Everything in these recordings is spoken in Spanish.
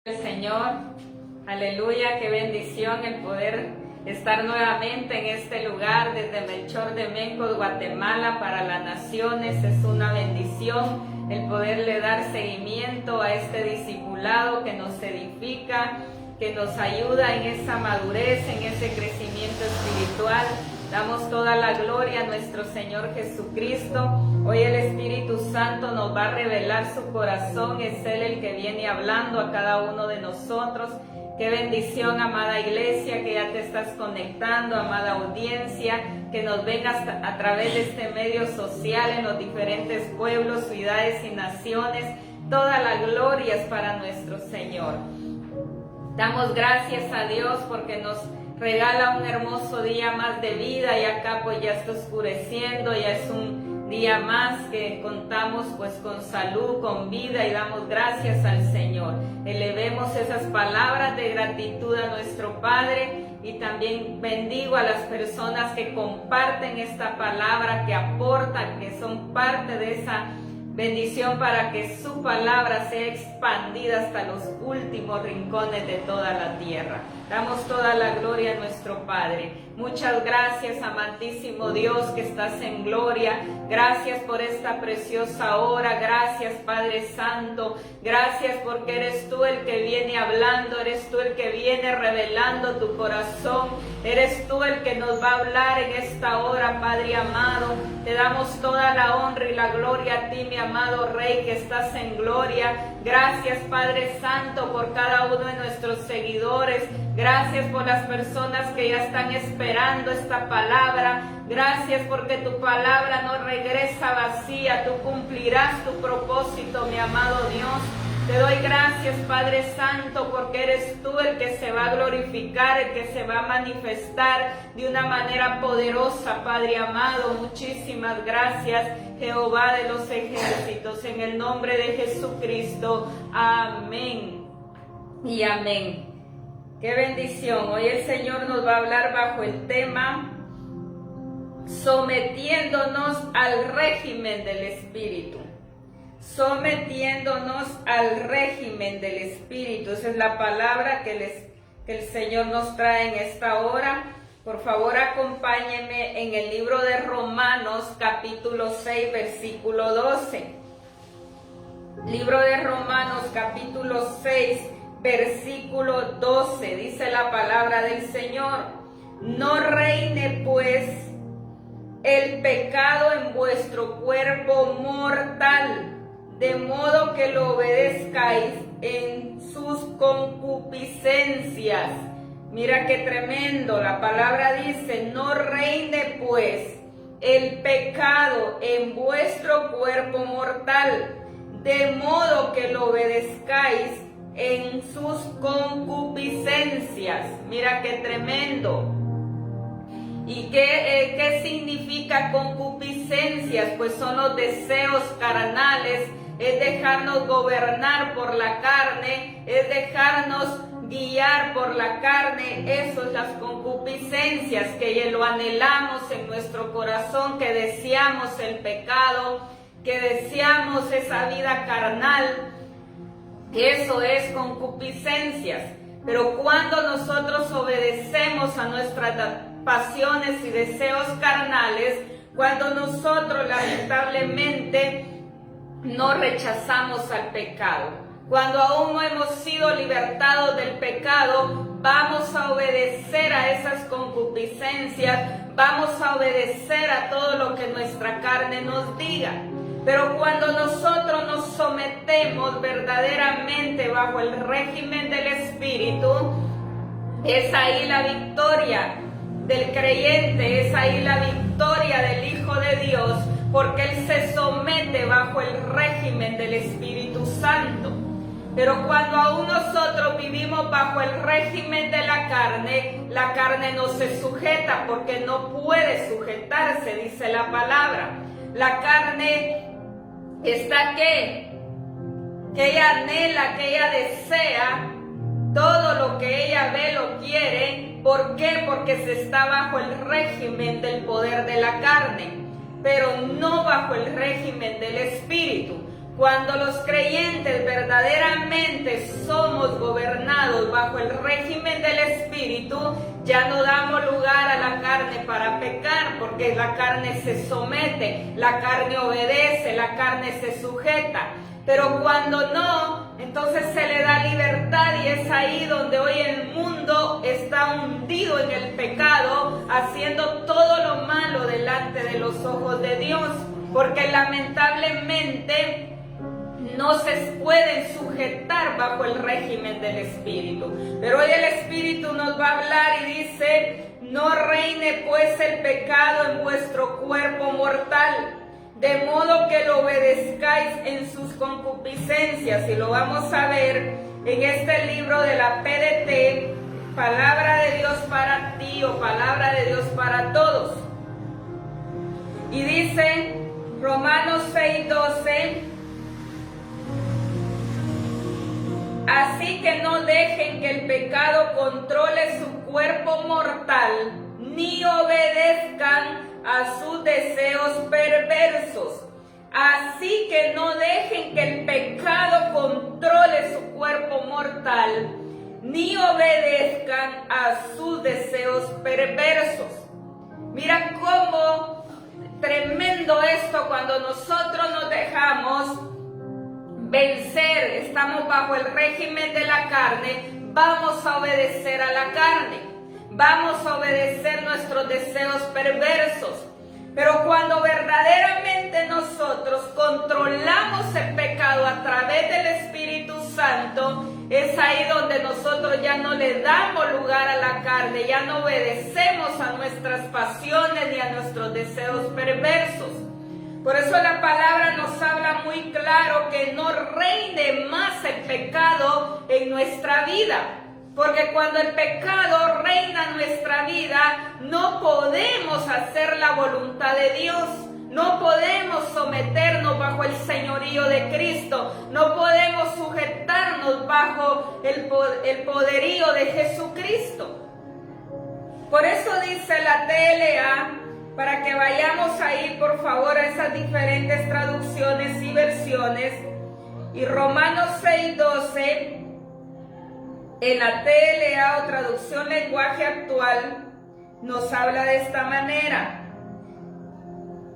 El Señor, aleluya, qué bendición el poder estar nuevamente en este lugar desde Melchor de Mencos, Guatemala, para las naciones. Es una bendición el poderle dar seguimiento a este discipulado que nos edifica, que nos ayuda en esa madurez, en ese crecimiento espiritual. Damos toda la gloria a nuestro Señor Jesucristo. Hoy el Espíritu Santo nos va a revelar su corazón. Es Él el que viene hablando a cada uno de nosotros. Qué bendición, amada iglesia, que ya te estás conectando, amada audiencia, que nos ven a través de este medio social en los diferentes pueblos, ciudades y naciones. Toda la gloria es para nuestro Señor. Damos gracias a Dios porque nos regala un hermoso día más de vida, y acá pues ya está oscureciendo, ya es un día más que contamos pues con salud, con vida, y damos gracias al Señor. Elevemos esas palabras de gratitud a nuestro Padre, y también bendigo a las personas que comparten esta palabra, que aportan, que son parte de esa bendición para que su palabra sea expandida hasta los últimos rincones de toda la tierra. Damos toda la gloria a nuestro Padre. Muchas gracias, amantísimo Dios, que estás en gloria. Gracias por esta preciosa hora. Gracias, Padre Santo. Gracias porque eres tú el que viene hablando. Eres tú el que viene revelando tu corazón. Eres tú el que nos va a hablar en esta hora, Padre amado. Te damos toda la honra y la gloria a ti, mi amado Rey, que estás en gloria. Gracias, Padre Santo, por cada uno de nuestros seguidores. Gracias por las personas que ya están esperando esta palabra. Gracias porque tu palabra no regresa vacía. Tú cumplirás tu propósito, mi amado Dios. Te doy gracias, Padre Santo, porque eres tú el que se va a glorificar, el que se va a manifestar de una manera poderosa, Padre amado. Muchísimas gracias, Jehová de los ejércitos, en el nombre de Jesucristo. Amén y amén. Qué bendición. Hoy el Señor nos va a hablar bajo el tema sometiéndonos al régimen del Espíritu. Sometiéndonos al régimen del Espíritu. Esa es la palabra que el Señor nos trae en esta hora. Por favor, acompáñenme en el libro de Romanos, capítulo 6, versículo 12. Libro de Romanos, capítulo 6, versículo 12. Dice la palabra del Señor: no reine pues el pecado en vuestro cuerpo mortal, de modo que lo obedezcáis en sus concupiscencias. Mira qué tremendo, la palabra dice: no reine pues el pecado en vuestro cuerpo mortal, de modo que lo obedezcáis en sus concupiscencias. Mira qué tremendo. ¿Y qué significa concupiscencias? Pues son los deseos carnales, es dejarnos gobernar por la carne, es dejarnos guiar por la carne. Eso es las concupiscencias, que lo anhelamos en nuestro corazón, que deseamos el pecado, que deseamos esa vida carnal. Eso es concupiscencias. Pero cuando nosotros obedecemos a nuestras pasiones y deseos carnales, cuando nosotros lamentablemente no rechazamos al pecado, cuando aún no hemos sido libertados del pecado, vamos a obedecer a esas concupiscencias, vamos a obedecer a todo lo que nuestra carne nos diga. Pero cuando nosotros nos sometemos verdaderamente bajo el régimen del Espíritu, es ahí la victoria del creyente, es ahí la victoria del Hijo de Dios, porque Él se somete bajo el régimen del Espíritu Santo. Pero cuando aún nosotros vivimos bajo el régimen de la carne no se sujeta, porque no puede sujetarse, dice la palabra. La carne está que ella anhela, que ella desea, todo lo que ella ve lo quiere. ¿Por qué? Porque se está bajo el régimen del poder de la carne, pero no bajo el régimen del Espíritu. Cuando los creyentes verdaderamente somos gobernados bajo el régimen del Espíritu, ya no damos lugar a la carne para pecar, porque la carne se somete, la carne obedece, la carne se sujeta. Pero cuando no, entonces se le da libertad, y es ahí donde hoy el mundo está hundido en el pecado, haciendo todo lo malo delante de los ojos de Dios, porque lamentablemente no se pueden sujetar bajo el régimen del Espíritu. Pero hoy el Espíritu nos va a hablar y dice: no reine pues el pecado en vuestro cuerpo mortal, de modo que lo obedezcáis en sus concupiscencias. Y lo vamos a ver en este libro de la PDT, Palabra de Dios para ti o Palabra de Dios para todos. Y dice Romanos 6:12: así que no dejen que el pecado controle su cuerpo mortal, ni obedezcan a sus deseos perversos. Así que no dejen que el pecado controle su cuerpo mortal, ni obedezcan a sus deseos perversos. Mira cómo tremendo esto cuando nosotros nos dejamos vencer, estamos bajo el régimen de la carne, vamos a obedecer a la carne, vamos a obedecer nuestros deseos perversos. Pero cuando verdaderamente nosotros controlamos el pecado a través del Espíritu Santo, es ahí donde nosotros ya no le damos lugar a la carne, ya no obedecemos a nuestras pasiones ni a nuestros deseos perversos. Por eso la palabra nos habla muy claro que no reine más el pecado en nuestra vida. Porque cuando el pecado reina en nuestra vida, no podemos hacer la voluntad de Dios. No podemos someternos bajo el señorío de Cristo. No podemos sujetarnos bajo el poderío de Jesucristo. Por eso dice la TLA, para que vayamos ahí por favor a esas diferentes traducciones y versiones. Y Romanos 6:12, en la TLA o traducción lenguaje actual, nos habla de esta manera: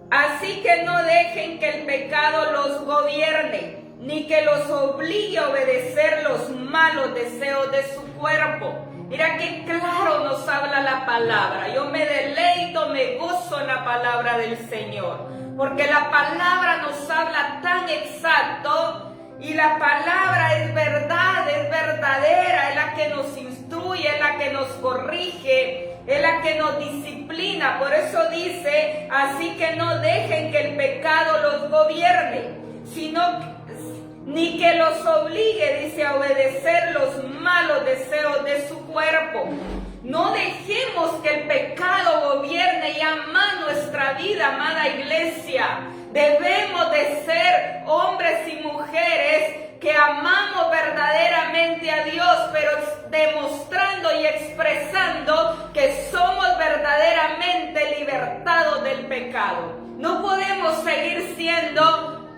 así que no dejen que el pecado los gobierne, ni que los obligue a obedecer los malos deseos de su cuerpo. Mira qué claro nos habla la palabra. Yo me deleito, me gozo en la palabra del Señor, porque la palabra nos habla tan exacto, y la palabra es verdad, es verdadera, es la que nos instruye, es la que nos corrige, es la que nos disciplina. Por eso dice: así que no dejen que el pecado los gobierne, sino ni que los obligue, dice, a obedecer los malos deseos de su cuerpo. No dejemos que el pecado gobierne ya más nuestra vida, amada iglesia. Debemos de ser hombres y mujeres que amamos verdaderamente a Dios, pero demostrando y expresando que somos verdaderamente libertados del pecado. No podemos seguir siendo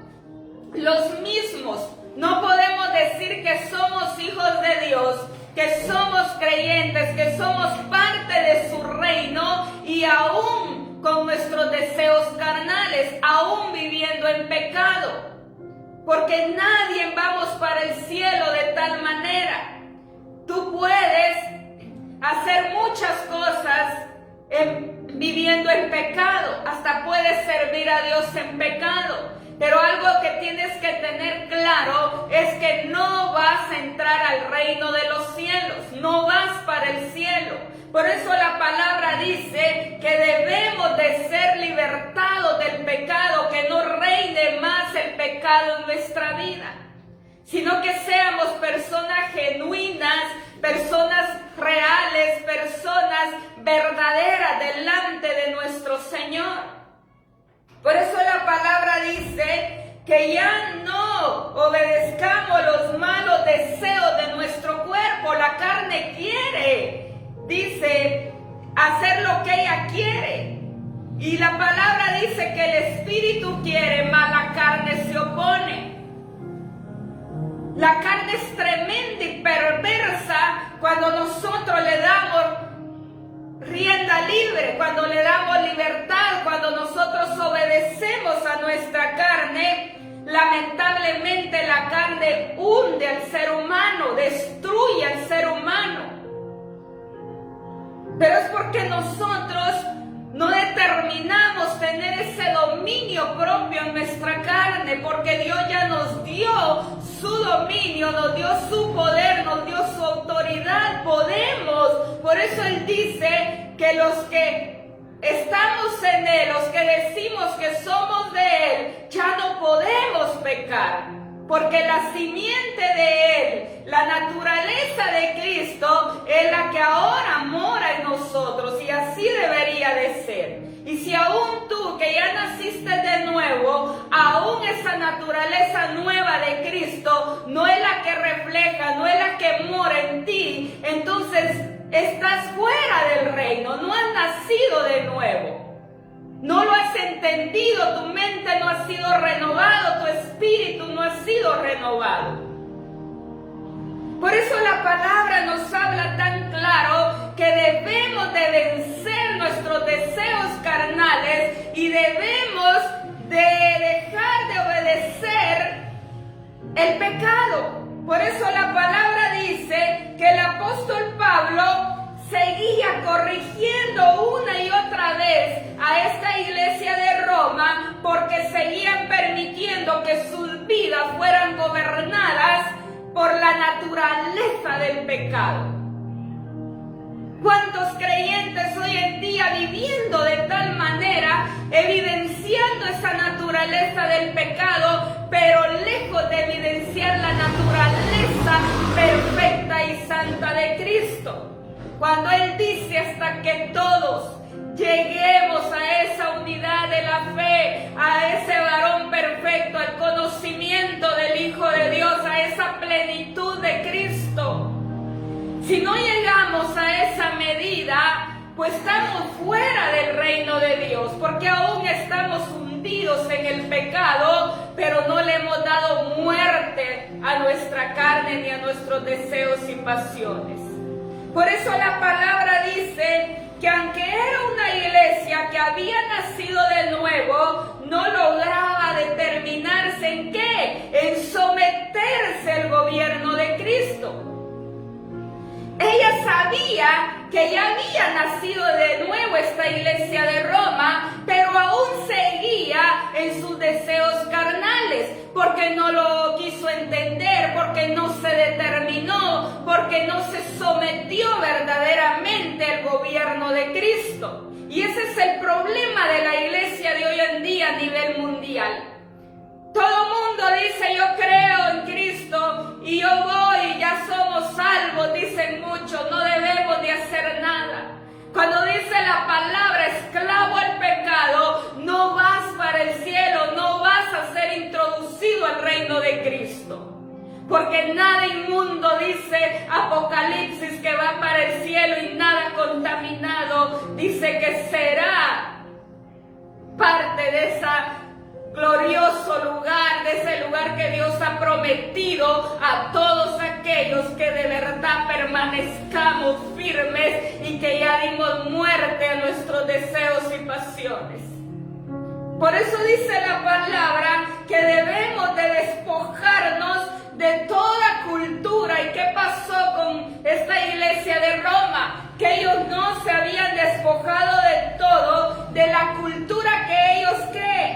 los mismos. No podemos decir que somos hijos de Dios, que somos creyentes, que somos parte de su reino, y aún con nuestros deseos carnales, aún viviendo en pecado. Porque nadie vamos para el cielo de tal manera. Tú puedes hacer muchas cosas viviendo en pecado, hasta puedes servir a Dios en pecado. Pero algo que tienes que tener claro es que no vas a entrar al reino de los cielos, no vas para el cielo. Por eso la palabra dice que debemos de ser libertados del pecado, que no reine más el pecado en nuestra vida, sino que seamos personas genuinas, personas reales, personas verdaderas delante de nuestro Señor. Por eso la palabra dice que ya no obedezcamos los malos deseos de nuestro cuerpo. La carne quiere, dice, hacer lo que ella quiere. Y la palabra dice que el espíritu quiere, mas la carne se opone. La carne es tremenda y perversa libre, cuando le damos libertad, cuando nosotros obedecemos a nuestra carne, lamentablemente la carne hunde al ser humano, destruye al ser humano. Pero es porque nosotros no determinamos tener ese dominio propio en nuestra carne, porque Dios ya nos dio su dominio, nos dio su poder, nos dio su autoridad, podemos. Por eso Él dice que los que estamos en Él, los que decimos que somos de Él, ya no podemos pecar, porque la simiente de Él, la naturaleza de Cristo, es la que ahora mora en nosotros, y así debería de ser. Y si aún tú, que ya naciste de nuevo, aún esa naturaleza nueva de Cristo no es la que refleja, no es la que mora en ti, entonces estás fuera del reino, no has nacido de nuevo. No lo has entendido, tu mente no ha sido renovado, tu espíritu no ha sido renovado. Por eso la palabra nos habla tan claro que debemos de vencer nuestros deseos carnales y debemos de dejar de obedecer el pecado. Por eso la palabra dice que el apóstol Pablo seguía corrigiendo una y otra vez a esta iglesia de Roma, porque seguían permitiendo que sus vidas fueran gobernadas por la naturaleza del pecado. ¿Cuántos creyentes hoy en día viviendo de tal manera, evidenciando esa naturaleza del pecado, pero lejos de evidenciar la naturaleza perfecta y santa de Cristo? Cuando Él dice hasta que todos lleguemos a esa unidad de la fe, a ese varón perfecto, al conocimiento del Hijo de Dios, a esa plenitud de Cristo. Si no llegamos a esa medida, pues estamos fuera del reino de Dios, porque aún estamos hundidos en el pecado, pero no le hemos dado muerte a nuestra carne ni a nuestros deseos y pasiones. Por eso la palabra dice que aunque era una iglesia que había nacido de nuevo, no lograba determinarse en qué, en someterse al gobierno de Cristo. Ella sabía que ya había nacido de nuevo esta iglesia de Roma, pero aún seguía en sus deseos carnales, porque no lo quiso entender, porque no se determinó, porque no se sometió verdaderamente al gobierno de Cristo. Y ese es el problema de la iglesia de hoy en día a nivel mundial. Todo el mundo dice: yo creo en Cristo y yo voy, ya somos salvos, dicen muchos, no debemos de hacer nada. Cuando dice la palabra esclavo al pecado, no vas para el cielo, no vas a ser introducido al reino de Cristo. Porque nada inmundo, dice Apocalipsis, que va para el cielo, y nada contaminado, dice que será parte de ese glorioso lugar, de ese lugar que Dios ha prometido a todos aquellos que de verdad permanezcamos firmes y que ya dimos muerte a nuestros deseos y pasiones. Por eso dice la palabra que debemos de despojarnos de toda cultura. ¿Y qué pasó con esta iglesia de Roma? Que ellos no se habían despojado de todo, de la cultura que ellos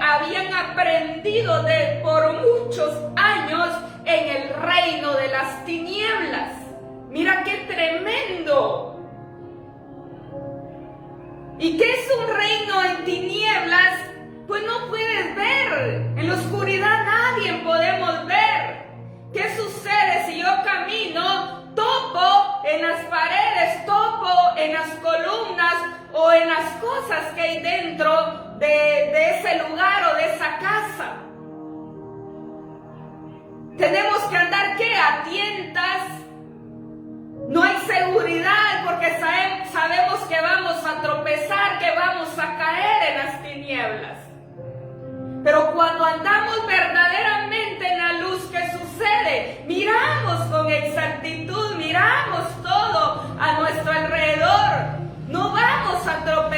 habían aprendido por muchos años en el reino de las tinieblas. Mira qué tremendo. ¿Y qué es un reino en tinieblas? Pues no puedes ver, en la oscuridad nadie podemos ver. ¿Qué sucede si yo camino, topo en las paredes, topo en las columnas o en las cosas que hay dentro de ese lugar o de esa casa? Tenemos que andar, ¿qué? A tientas. No hay seguridad porque sabemos que vamos a tropezar, que vamos a caer en las tinieblas. Pero cuando andamos verdaderamente en la luz, ¿qué sucede? Miramos con exactitud, miramos todo a nuestro alrededor. No vamos a tropezar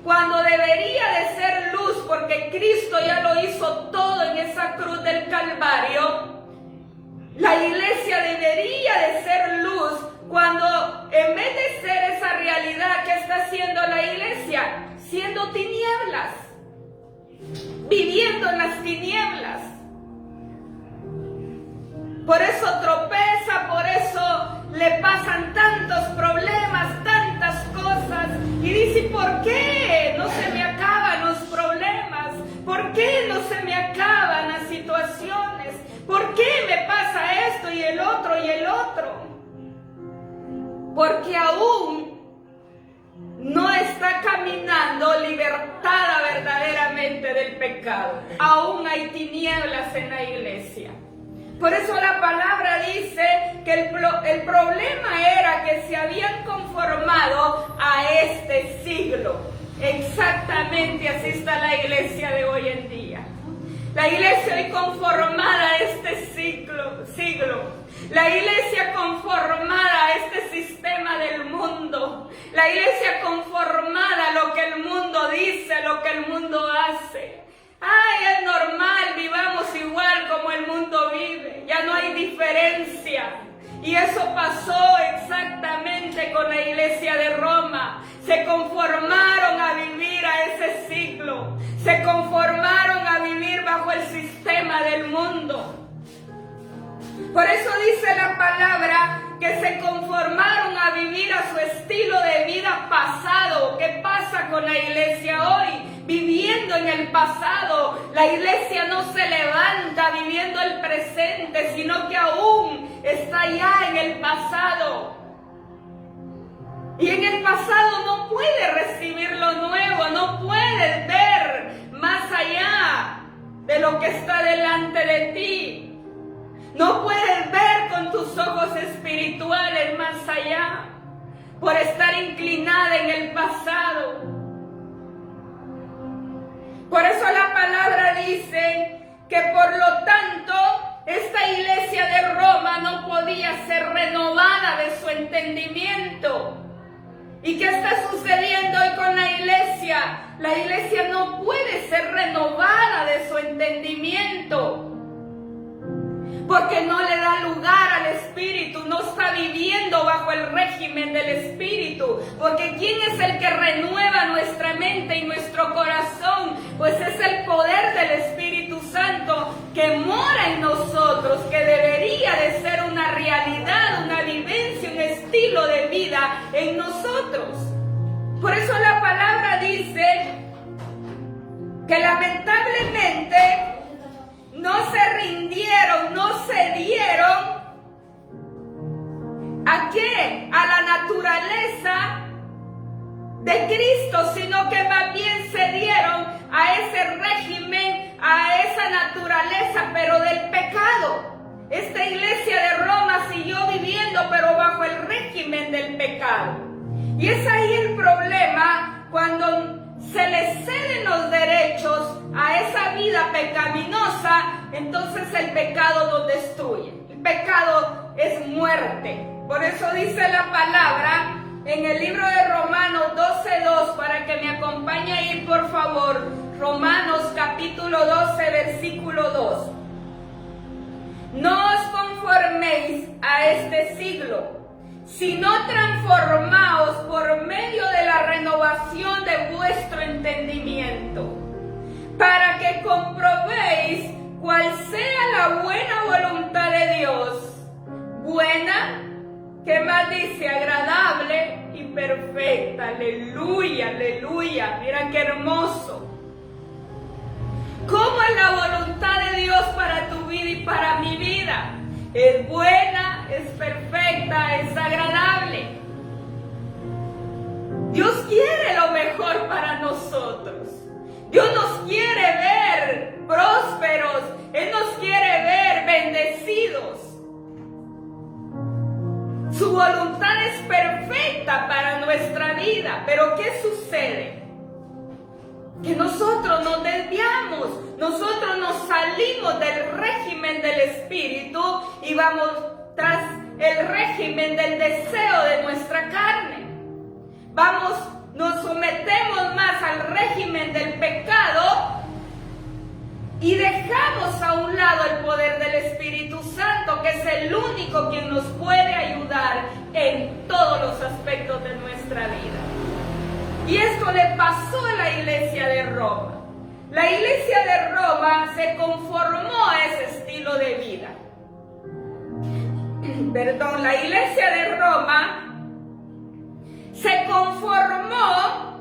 cuando debería de ser luz, porque Cristo ya lo hizo todo en esa cruz del Calvario. La iglesia debería de ser luz cuando en vez de ser esa realidad que está haciendo la iglesia, siendo tinieblas, viviendo en las tinieblas. Por eso tropeza, por eso le pasan tantos problemas, tantas cosas. Y dice, ¿por qué no se me acaban los problemas? ¿Por qué no se me acaban las situaciones? ¿Por qué me pasa esto y el otro y el otro? Porque aún no está caminando libertada verdaderamente del pecado. Aún hay tinieblas en la iglesia. Por eso la palabra dice que el problema era que se habían conformado a este siglo. Exactamente así está la iglesia de hoy en día. La iglesia hoy conformada a este siglo. La iglesia conformada a este sistema del mundo. La iglesia conformada a lo que el mundo dice, lo que el mundo hace. Ay, es normal, vivamos igual como el mundo vive, ya no hay diferencia. Y eso pasó exactamente con la iglesia de Roma. Se conformaron a vivir a ese siglo, se conformaron a vivir bajo el sistema del mundo. Por eso dice la palabra que se conformaron a vivir a su estilo de vida pasado. ¿Qué pasa con la iglesia hoy? Viviendo en el pasado. La iglesia no se levanta viviendo el presente, sino que aún está ya en el pasado. Y en el pasado no puedes recibir lo nuevo, no puedes ver más allá de lo que está delante de ti. No puedes ver con tus ojos espirituales más allá, por estar inclinada en el pasado. Por eso la palabra dice que por lo tanto esta iglesia de Roma no podía ser renovada de su entendimiento. ¿Y qué está sucediendo hoy con la iglesia? La iglesia no puede ser renovada de su entendimiento, porque no le da lugar al Espíritu, no está viviendo bajo el régimen del Espíritu. Porque ¿quién es el que renueva nuestra mente y nuestro corazón? Pues es el poder del Espíritu Santo que mora en nosotros, que debería de ser una realidad, una vivencia, un estilo de vida en nosotros. Por eso la palabra dice que lamentablemente no se rindieron, no cedieron. ¿A qué? A la naturaleza de Cristo, sino que más bien cedieron a ese régimen, a esa naturaleza, pero del pecado. Esta iglesia de Roma siguió viviendo, pero bajo el régimen del pecado. Y es ahí el problema cuando se le ceden los derechos a esa vida pecaminosa. Entonces el pecado nos destruye. El pecado es muerte. Por eso dice la palabra en el libro de Romanos 12:2, para que me acompañe ahí por favor. Romanos capítulo 12, versículo 2. No os conforméis a este siglo, sino transformaos por medio de la renovación de vuestro entendimiento, para que comprobéis cuál sea la buena voluntad de Dios, buena, ¿qué más dice? Agradable y perfecta. Aleluya, aleluya, mira qué hermoso. ¿Cómo es la voluntad de Dios para tu vida y para mi vida? Es buena, es perfecta, es agradable. Dios quiere lo mejor para nosotros. Dios nos quiere ver prósperos. Él nos quiere ver bendecidos. Su voluntad es perfecta para nuestra vida. Pero ¿qué sucede? Que nosotros nos desviamos, nosotros nos salimos del régimen del Espíritu y vamos tras el régimen del deseo de nuestra carne. Nos sometemos más al régimen del pecado y dejamos a un lado el poder del Espíritu Santo, que es el único quien nos puede ayudar en todos los aspectos de nuestra vida. Y esto le pasó a la iglesia de Roma. La iglesia de Roma se conformó a ese estilo de vida. La iglesia de Roma se conformó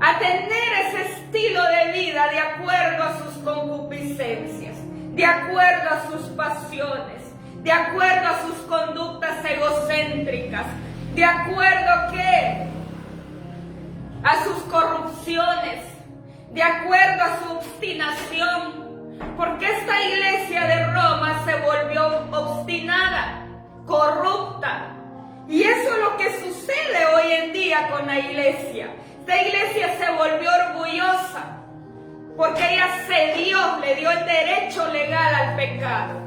a tener ese estilo de vida de acuerdo a sus concupiscencias, de acuerdo a sus pasiones, de acuerdo a sus conductas egocéntricas, de acuerdo a sus corrupciones, de acuerdo a su obstinación, porque esta iglesia de Roma se volvió obstinada, corrupta. Y eso es lo que sucede hoy en día con la iglesia. Esta iglesia se volvió orgullosa porque ella cedió, le dio el derecho legal al pecado.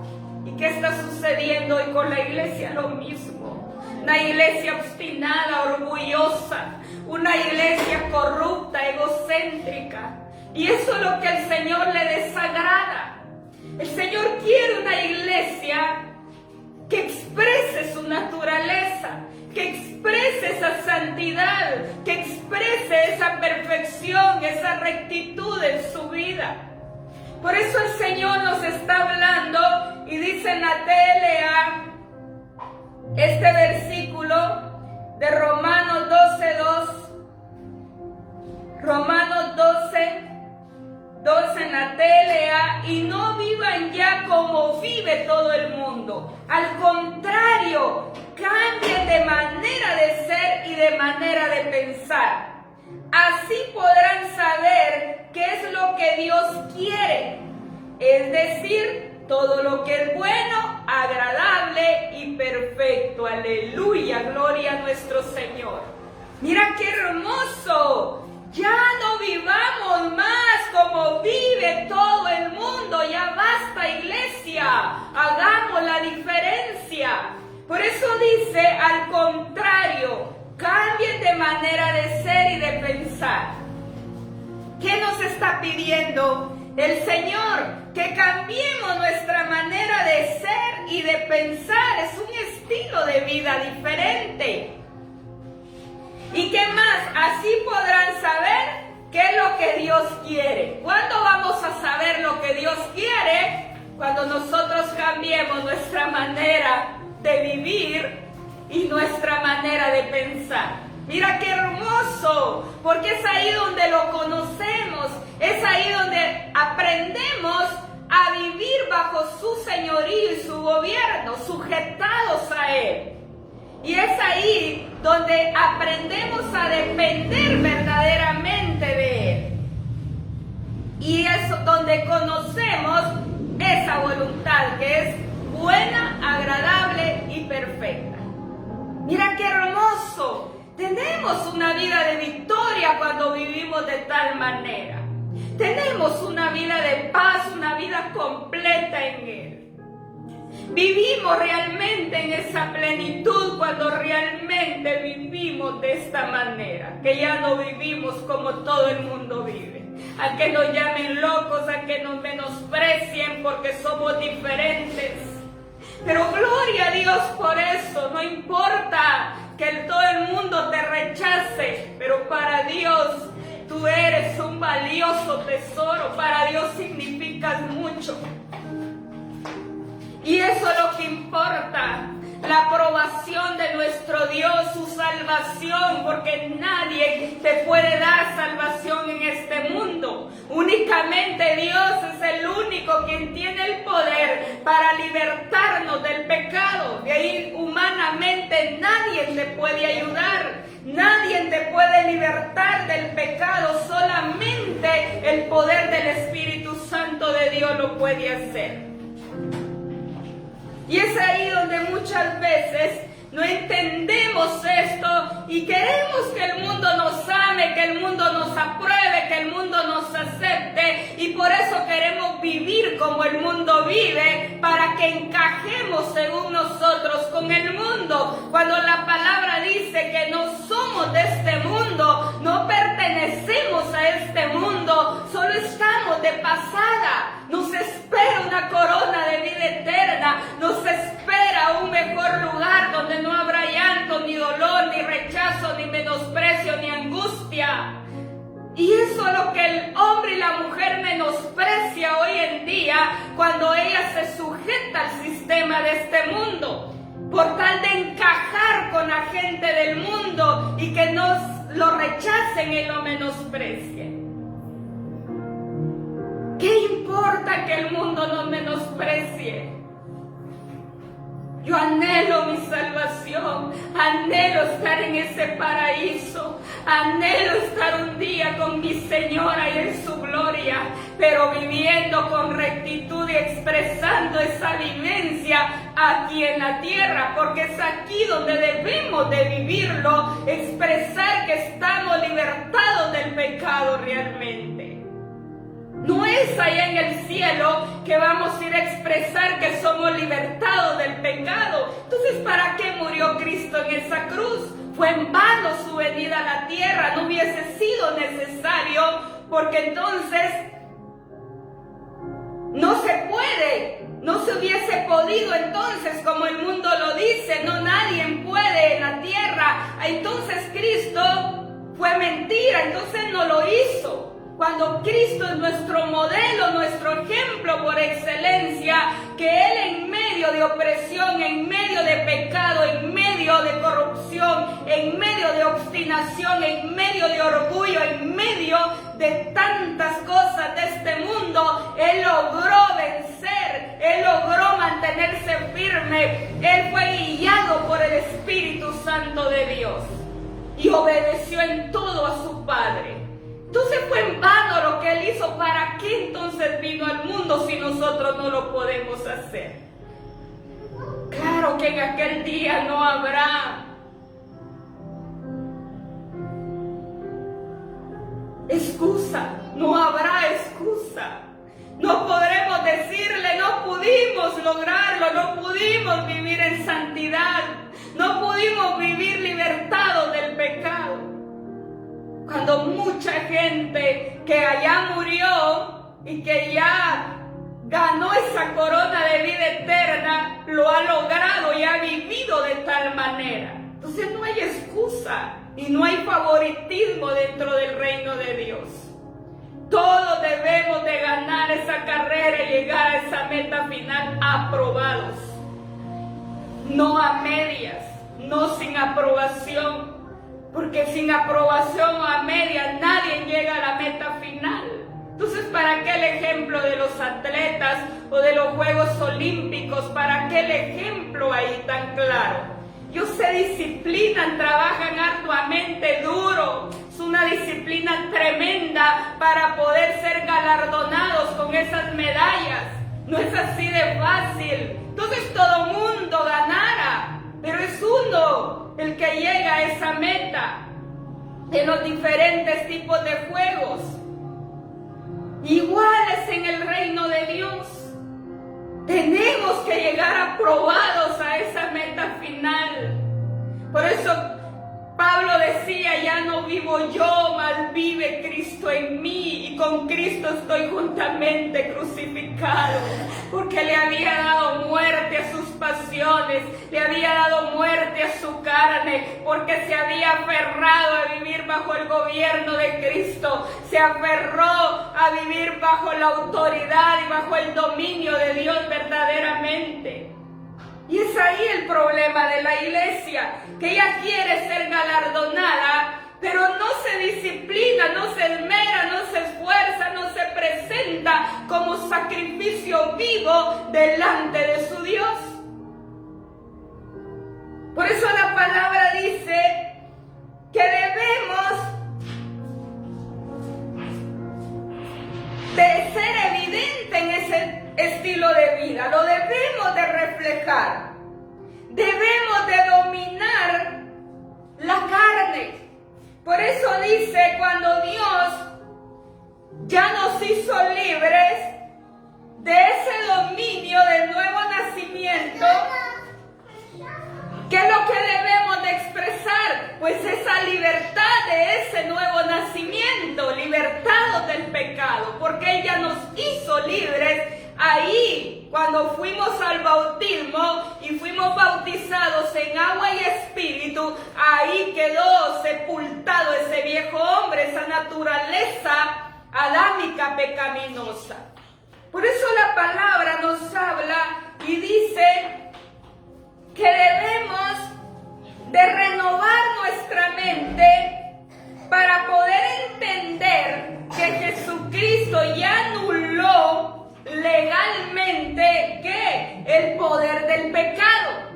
¿Y qué está sucediendo hoy con la iglesia? Lo mismo. Una iglesia obstinada, orgullosa, una iglesia corrupta, egocéntrica. Y eso es lo que al Señor le desagrada. El Señor quiere una iglesia que exprese su naturaleza, que exprese esa santidad, que exprese esa perfección, esa rectitud en su vida. Por eso el Señor nos está hablando y dice: Natalia, este versículo de Romanos 12:2, Romanos 12, Natalia, y no vivan ya como vive todo el mundo. Al contrario, cambien de manera de ser y de manera de pensar. Así podrán saber qué es lo que Dios quiere, es decir, todo lo que es bueno, agradable y perfecto. Aleluya, gloria a nuestro Señor. Mira qué hermoso. Ya no vivamos más como vive todo el mundo. Ya basta, iglesia. Hagamos la diferencia. Por eso dice: al contrario, cambien de manera de ser y de pensar. ¿Qué nos está pidiendo el Señor? Que cambiemos nuestra manera de ser y de pensar. Es un estilo de vida diferente. ¿Y qué más? Así podrán saber qué es lo que Dios quiere. ¿Cuándo vamos a saber lo que Dios quiere? Cuando nosotros cambiemos nuestra manera de vivir y nuestra manera de pensar. Mira qué hermoso, porque es ahí donde lo conocemos, es ahí donde aprendemos a vivir bajo su señorío y su gobierno, sujetados a Él. Y es ahí donde aprendemos a depender verdaderamente de Él. Y es donde conocemos esa voluntad que es buena, agradable y perfecta. Mira qué hermoso. Tenemos una vida de victoria cuando vivimos de tal manera. Tenemos una vida de paz, una vida completa en Él. Vivimos realmente en esa plenitud cuando realmente vivimos de esta manera, que ya no vivimos como todo el mundo vive. A que nos llamen locos, a que nos menosprecien porque somos diferentes. Pero gloria a Dios por eso. No importa que todo el mundo te rechace, pero para Dios tú eres un valioso tesoro. Para Dios significas mucho. Y eso es lo que importa, la aprobación de nuestro Dios, su salvación, porque nadie te puede dar salvación en este mundo. Únicamente Dios es el único quien tiene el poder para libertarnos del pecado. De ahí humanamente nadie te puede ayudar, nadie te puede libertar del pecado, solamente el poder del Espíritu Santo de Dios lo puede hacer. Y es ahí donde muchas veces no entendemos esto y queremos que el mundo nos ame, que el mundo nos apruebe, que el mundo nos acepte, y por eso queremos vivir como el mundo vive para que encajemos según nosotros con el mundo, cuando la palabra dice que no somos de este mundo, no pertenecemos pasada. Nos espera una corona de vida eterna. Nos espera un mejor lugar donde no habrá llanto, ni dolor, ni rechazo, ni menosprecio, ni angustia. Y eso es lo que el hombre y la mujer menosprecia hoy en día cuando ella se sujeta al sistema de este mundo, por tal de encajar con la gente del mundo y que no lo rechacen y lo menosprecien. ¿Qué importa que el mundo nos menosprecie? Yo anhelo mi salvación, anhelo estar en ese paraíso, anhelo estar un día con mi Señora y en su gloria, pero viviendo con rectitud y expresando esa vivencia aquí en la tierra, porque es aquí donde debemos de vivirlo, expresar que estamos libertados del pecado realmente. No es allá en el cielo que vamos a ir a expresar que somos libertados del pecado. Entonces, ¿para qué murió Cristo en esa cruz? Fue en vano su venida a la tierra, no hubiese sido necesario, porque entonces no se puede, no se hubiese podido entonces, como el mundo lo dice, no nadie puede en la tierra. Entonces Cristo fue mentira, entonces no lo hizo. Cuando Cristo es nuestro modelo, nuestro ejemplo por excelencia, que Él en medio de opresión, en medio de pecado, en medio de corrupción, en medio de obstinación, en medio de orgullo, en medio de tantas cosas de este mundo, Él logró vencer, Él logró mantenerse firme, Él fue guiado por el Espíritu Santo de Dios y obedeció en todo a su Padre. Entonces fue en vano lo que Él hizo. ¿Para qué entonces vino al mundo si nosotros no lo podemos hacer? Claro que en aquel día no habrá excusa, no habrá excusa. No podremos decirle, no pudimos lograrlo, no pudimos vivir en santidad, no pudimos vivir libertados del pecado. Cuando mucha gente que allá murió y que ya ganó esa corona de vida eterna, lo ha logrado y ha vivido de tal manera. Entonces no hay excusa y no hay favoritismo dentro del reino de Dios. Todos debemos de ganar esa carrera y llegar a esa meta final aprobados. No a medias, no sin aprobación. Porque sin aprobación o a medias nadie llega a la meta final. Entonces, ¿para qué el ejemplo de los atletas o de los Juegos Olímpicos? ¿Para qué el ejemplo ahí tan claro? Ellos se disciplinan, trabajan arduamente, duro. Es una disciplina tremenda para poder ser galardonados con esas medallas. No es así de fácil. Entonces todo mundo ganara, pero es uno el que llega a esa meta en los diferentes tipos de juegos. Iguales en el reino de Dios. Tenemos que llegar aprobados a esa meta final. Por eso Pablo decía, ya no vivo yo, mas vive Cristo en mí, y con Cristo estoy juntamente crucificado, porque le había dado muerte a sus pasiones, le había dado muerte a su carne, porque se había aferrado a vivir bajo el gobierno de Cristo, se aferró a vivir bajo la autoridad y bajo el dominio de Dios verdaderamente. Y es ahí el problema de la iglesia, que ella quiere ser galardonada, pero no se disciplina, no se esmera, no se esfuerza, no se presenta como sacrificio vivo delante de su Dios. Por eso la palabra dice que debemos de ser evidente en ese estilo de vida, lo debemos de reflejar, debemos de dominar la carne. Por eso dice, cuando Dios ya nos hizo libres de ese dominio del nuevo nacimiento, ¿qué es lo que debemos de expresar? Pues esa libertad de ese nuevo nacimiento, libertados de del pecado, porque Él ya nos hizo libres. Ahí, cuando fuimos al bautismo y fuimos bautizados en agua y espíritu, ahí quedó sepultado ese viejo hombre, esa naturaleza adámica pecaminosa. Por eso la palabra nos habla y dice que debemos de renovar nuestra mente para poder entender que Jesucristo ya anuló legalmente ¿qué? El poder del pecado.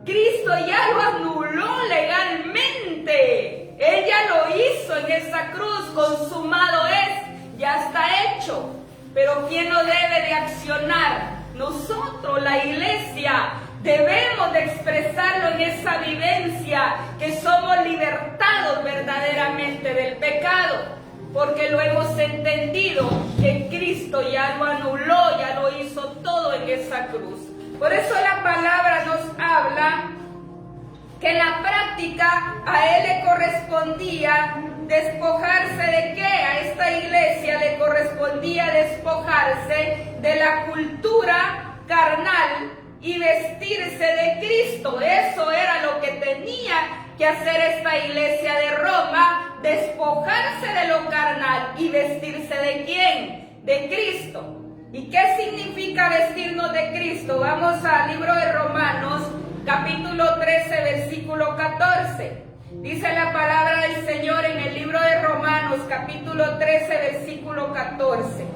Cristo ya lo anuló legalmente. Él ya lo hizo en esa cruz. Consumado es, ya está hecho. Pero ¿quién no debe de accionar? Nosotros, la iglesia, debemos de expresarlo en esa vivencia, que somos libertados verdaderamente del pecado. Porque lo hemos entendido, que Cristo ya lo anuló, ya lo hizo todo en esa cruz. Por eso la palabra nos habla que en la práctica a Él le correspondía despojarse de ¿qué? A esta iglesia le correspondía despojarse de la cultura carnal y vestirse de Cristo. Eso era lo que tenía que hacer esta iglesia de Roma, despojarse de lo carnal y vestirse ¿de quién? De Cristo. ¿Y qué significa vestirnos de Cristo? Vamos al libro de Romanos, capítulo 13, versículo 14. Dice la palabra del Señor en el libro de Romanos, capítulo 13, versículo 14.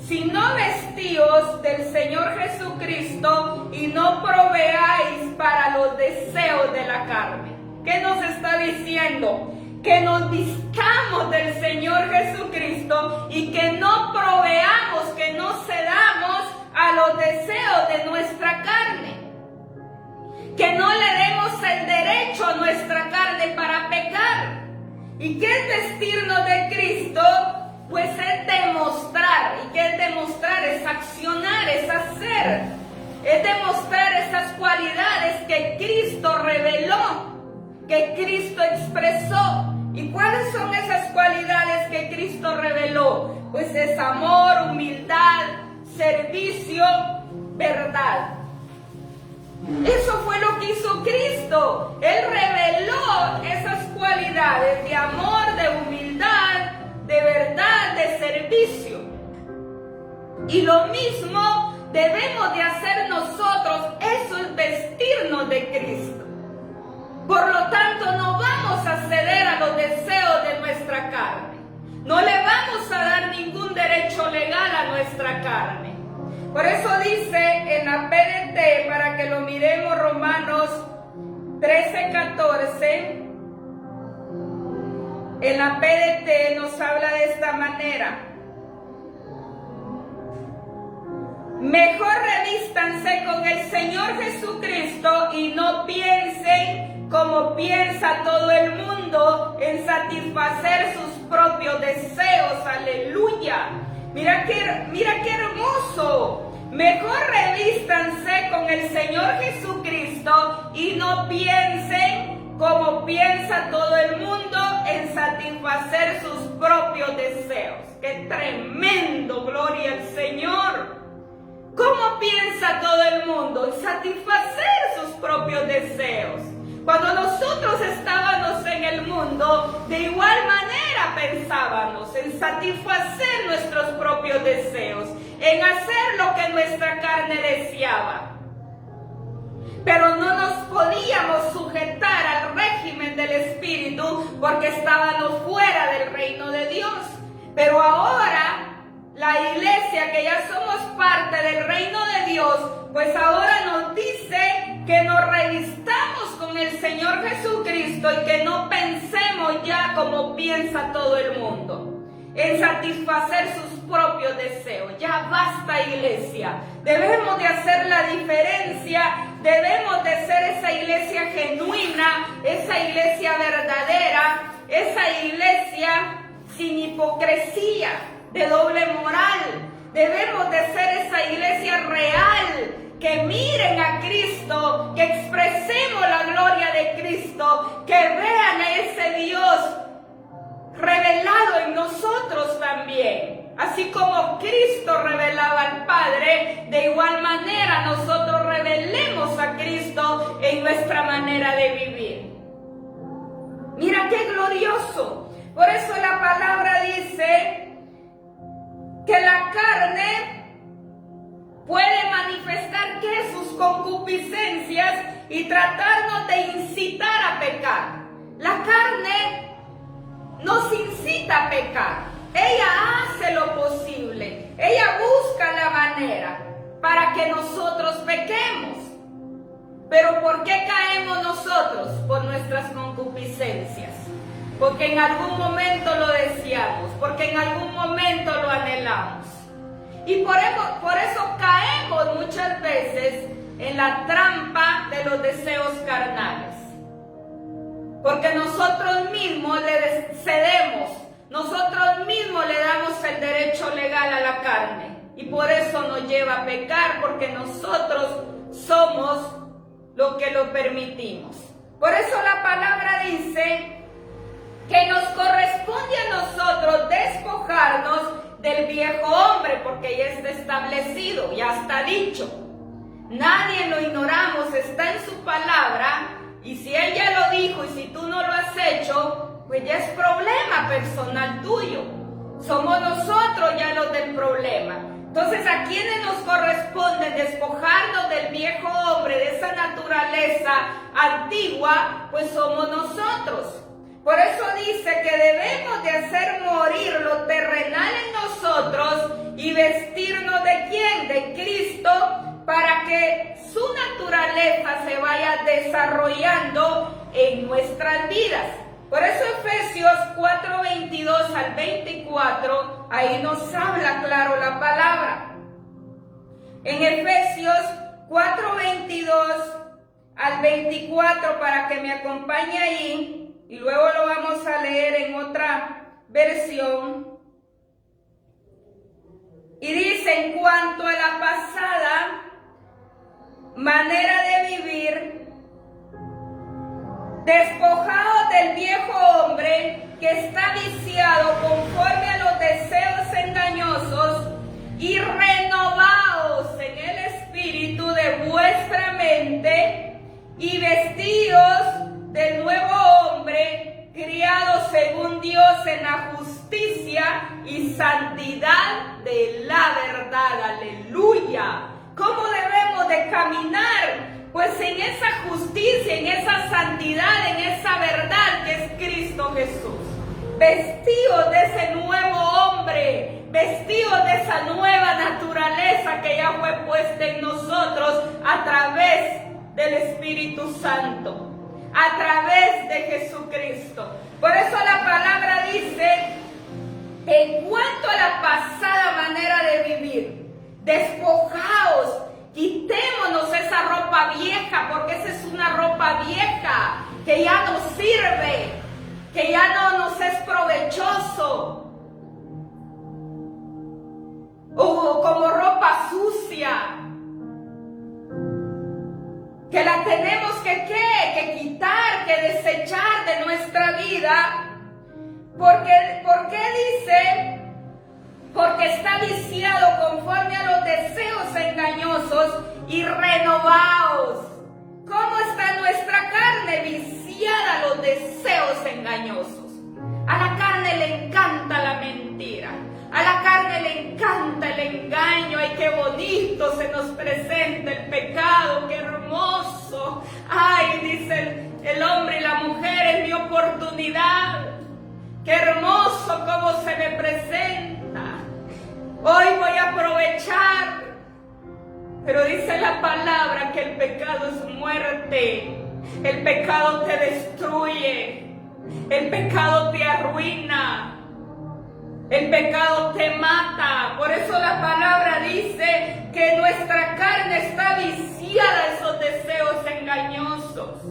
Si no vestíos del Señor Jesucristo y no proveáis para los deseos de la carne. ¿Qué nos está diciendo? Que nos vistamos del Señor Jesucristo y que no proveamos, que no cedamos a los deseos de nuestra carne. Que no le demos el derecho a nuestra carne para pecar. ¿Y qué es vestirnos de Cristo? Pues es demostrar. ¿Y qué es demostrar? Es accionar, es hacer. Es demostrar esas cualidades que Cristo reveló, que Cristo expresó. ¿Y cuáles son esas cualidades que Cristo reveló? Pues es amor, humildad, servicio, verdad. Eso fue lo que hizo Cristo. Él reveló esas cualidades de amor, de humildad, de verdad, de servicio. Y lo mismo debemos de hacer nosotros, eso es vestirnos de Cristo. Por lo tanto, no vamos a ceder a los deseos de nuestra carne. No le vamos a dar ningún derecho legal a nuestra carne. Por eso dice en la PDT, para que lo miremos, Romanos 13:14. En la PDT nos habla de esta manera. Mejor revístanse con el Señor Jesucristo y no piensen como piensa todo el mundo en satisfacer sus propios deseos. Aleluya. Mira qué hermoso. Mejor revístanse con el Señor Jesucristo y no piensen como piensa todo el mundo en satisfacer sus propios deseos. ¡Qué tremendo! Gloria al Señor. ¿Cómo piensa todo el mundo? En satisfacer sus propios deseos. Cuando nosotros estábamos en el mundo, de igual manera pensábamos en satisfacer nuestros propios deseos, en hacer lo que nuestra carne deseaba. Pero no nos podíamos sujetar al régimen del Espíritu porque estábamos fuera del reino de Dios. Pero ahora, la iglesia, que ya somos parte del reino de Dios, pues ahora nos dice que nos revistamos con el Señor Jesucristo y que no pensemos ya como piensa todo el mundo, en satisfacer sus propios deseos. Ya basta, iglesia. Debemos de hacer la diferencia, debemos de ser esa iglesia genuina, esa iglesia verdadera, esa iglesia sin hipocresía, de doble moral. Debemos de ser esa iglesia real, que miren a Cristo, que expresemos la gloria de Cristo, que vean a ese Dios revelado en nosotros también. Así como Cristo revelaba al Padre, de igual manera nosotros revelemos a Cristo en nuestra manera de vivir. Mira qué glorioso. Por eso la palabra dice que la carne puede manifestar que sus concupiscencias y tratarnos de incitar a pecar. La carne nos incita a pecar. Ella hace lo posible. Ella busca la manera para que nosotros pequemos. Pero ¿por qué caemos nosotros? Por nuestras concupiscencias. Porque en algún momento lo deseamos. Porque en algún momento lo anhelamos. Y por eso caemos muchas veces en la trampa de los deseos carnales. Porque nosotros mismos le cedemos. Nosotros mismos le damos el derecho legal a la carne y por eso nos lleva a pecar, porque nosotros somos los que lo permitimos. Por eso la palabra dice que nos corresponde a nosotros despojarnos del viejo hombre, porque ya está establecido, ya está dicho. Nadie lo ignoramos, está en su palabra, y si Él ya lo dijo y si tú no lo has hecho, pues ya es problema personal tuyo. Somos nosotros ya los del problema. Entonces, ¿a quiénes nos corresponde despojarnos del viejo hombre, de esa naturaleza antigua? Pues somos nosotros. Por eso dice que debemos de hacer morir lo terrenal en nosotros y vestirnos ¿de quién? De Cristo, para que su naturaleza se vaya desarrollando en nuestras vidas. Por eso Efesios 4:22 al 24, ahí nos habla claro la palabra. En Efesios 4:22 al 24, para que me acompañe ahí, y luego lo vamos a leer en otra versión. Y dice, en cuanto a la pasada manera de vivir, despojados del viejo hombre que está viciado conforme a los deseos engañosos y renovaos en el espíritu de vuestra mente y vestidos del nuevo hombre criado según Dios en la justicia y santidad de la verdad. Aleluya. ¿Cómo debemos de caminar? Pues en esa justicia, en esa santidad, en esa verdad que es Cristo Jesús. Vestidos de ese nuevo hombre, vestidos de esa nueva naturaleza que ya fue puesta en nosotros a través del Espíritu Santo, a través de Jesucristo. Por eso la palabra dice, en cuanto a la pasada manera de vivir, despojaos. Quitémonos esa ropa vieja, porque esa es una ropa vieja que ya no sirve, que ya no nos es provechoso. O como ropa sucia, que la tenemos que quitar, que desechar de nuestra vida. ¿Por qué dice? Porque está viciado conforme a los deseos engañosos y renovaos. ¿Cómo está nuestra carne? Viciada a los deseos engañosos. A la carne le encanta la mentira. A la carne le encanta el engaño. ¡Ay, qué bonito se nos presenta el pecado! ¡Qué hermoso! ¡Ay!, dice el hombre y la mujer, es mi oportunidad. ¡Qué hermoso cómo se me presenta! Hoy voy a aprovechar. Pero dice la palabra que el pecado es muerte. El pecado te destruye. El pecado te arruina. El pecado te mata. Por eso la palabra dice que nuestra carne está viciada a esos deseos engañosos.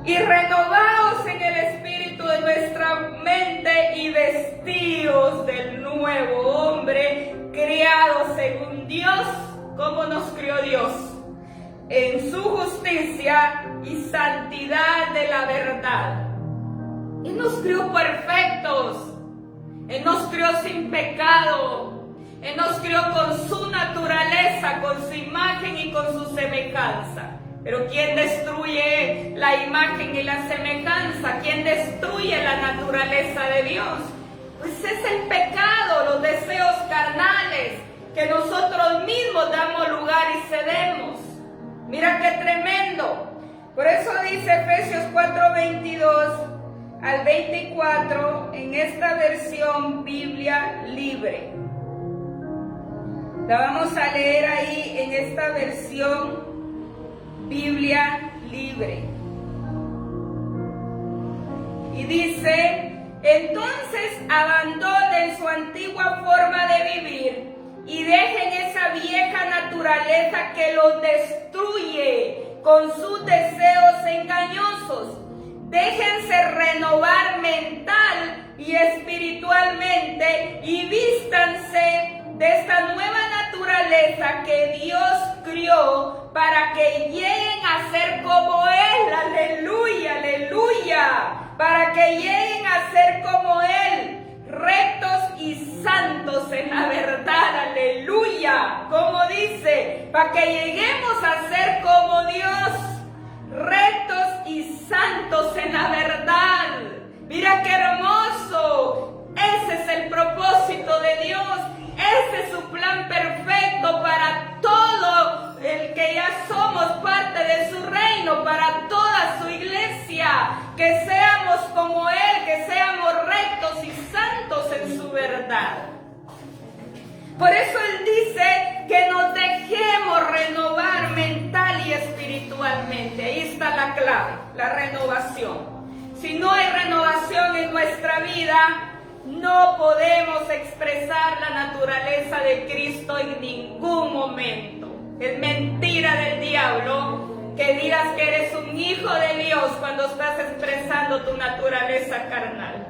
Y renovaos en el espíritu de nuestra mente y vestidos del nuevo hombre, criado según Dios, como nos crió Dios, en su justicia y santidad de la verdad. Él nos crió perfectos. Él nos creó sin pecado. Él nos creó con su naturaleza, con su imagen y con su semejanza. Pero ¿quién destruye la imagen y la semejanza? ¿Quién destruye la naturaleza de Dios? Pues es el pecado, los deseos carnales, que nosotros mismos damos lugar y cedemos. Mira qué tremendo. Por eso dice Efesios 4:22 al 24 en esta versión Biblia libre. La vamos a leer ahí en esta versión Biblia libre. Y dice: entonces abandonen su antigua forma de vivir y dejen esa vieja naturaleza que los destruye con sus deseos engañosos. Déjense renovar mental y espiritualmente y vístanse de esta nueva naturaleza que Dios crió para que lleguen a ser como Él. Aleluya, aleluya. Para que lleguen a ser como Él, rectos y santos en la verdad. Aleluya. Como dice, para que lleguemos a ser como Dios, rectos y santos en la verdad. Mira qué hermoso. Ese es el propósito de Dios. Ese es su plan perfecto para todo el que ya somos parte de su reino, para toda su iglesia. Que seamos como Él, que seamos rectos y santos en su verdad. Por eso Él dice que nos dejemos renovar mental y espiritualmente. Ahí está la clave, la renovación. Si no hay renovación en nuestra vida, no podemos expresar la naturaleza de Cristo en ningún momento. Es mentira del diablo que digas que eres un hijo de Dios cuando estás expresando tu naturaleza carnal.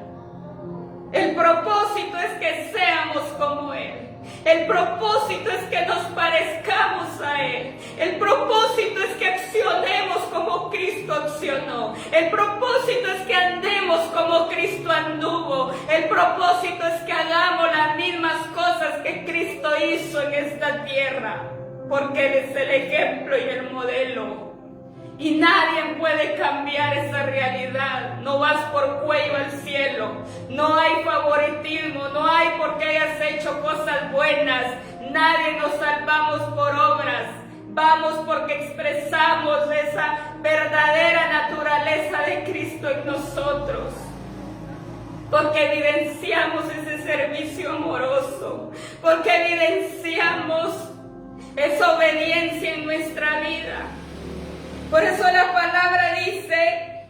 El propósito es que seamos como Él. El propósito es que nos parezcamos a Él. El propósito es que accionemos como Cristo accionó. El propósito es que andemos como Cristo anduvo. El propósito es que hagamos las mismas cosas que Cristo hizo en esta tierra. Porque Él es el ejemplo y el modelo. Y nadie puede cambiar esa realidad. No vas por cuello al cielo. No hay favoritismo. No hay porque hayas hecho cosas buenas. Nadie nos salvamos por obras. Vamos porque expresamos esa verdadera naturaleza de Cristo en nosotros. Porque evidenciamos ese servicio amoroso. Porque evidenciamos esa obediencia en nuestra vida. Por eso la palabra dice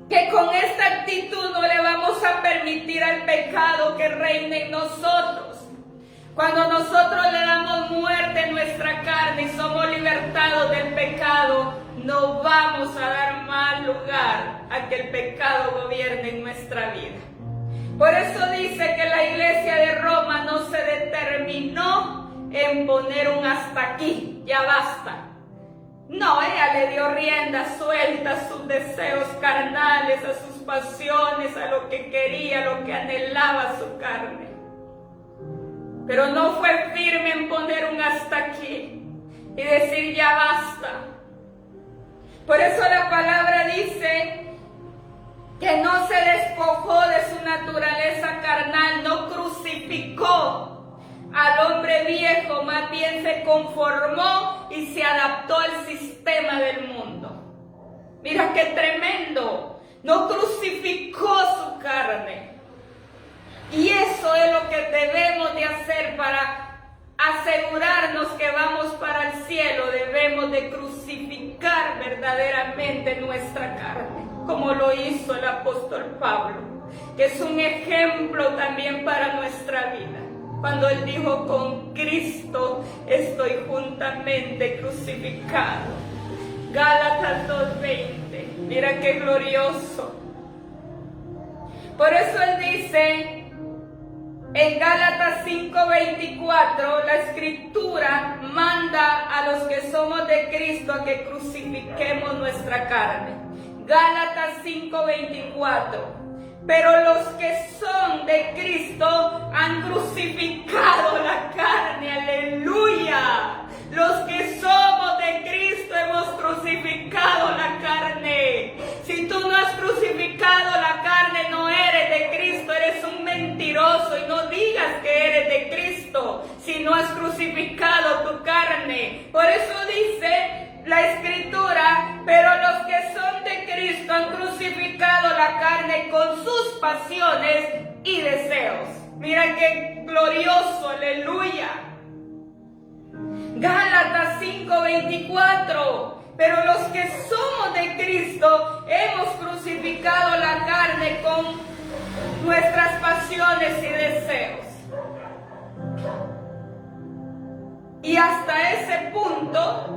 que con esta actitud no le vamos a permitir al pecado que reine en nosotros. Cuando nosotros le damos muerte en nuestra carne y somos libertados del pecado, no vamos a dar mal lugar a que el pecado gobierne en nuestra vida. Por eso dice que la iglesia de Roma no se determinó en poner un hasta aquí, ya basta. No, ella le dio rienda suelta a sus deseos carnales, a sus pasiones, a lo que quería, a lo que anhelaba su carne. Pero no fue firme en poner un hasta aquí y decir ya basta. Por eso la palabra dice que no se despojó de su naturaleza carnal, no crucificó al hombre viejo, más bien se conformó y se adaptó al sistema del mundo. Mira qué tremendo, no crucificó su carne. Y eso es lo que debemos de hacer para asegurarnos que vamos para el cielo. Debemos de crucificar verdaderamente nuestra carne, como lo hizo el apóstol Pablo, que es un ejemplo también para nuestra vida. Cuando él dijo, con Cristo estoy juntamente crucificado. Gálatas 2:20. Mira qué glorioso. Por eso él dice en Gálatas 5:24, la escritura manda a los que somos de Cristo a que crucifiquemos nuestra carne. Gálatas 5:24. pero los que son de Cristo han crucificado la carne. Aleluya. Los que somos de Cristo hemos crucificado la carne. Si tú no has crucificado la carne, no eres de Cristo, eres un mentiroso, y no digas que eres de Cristo si no has crucificado tu carne. Por eso dice la Escritura, pero los que son de Cristo han crucificado la carne con sus pasiones y deseos. Mira qué glorioso, aleluya. Gálatas 5:24, pero los que somos de Cristo hemos crucificado la carne con nuestras pasiones y deseos. Y hasta ese punto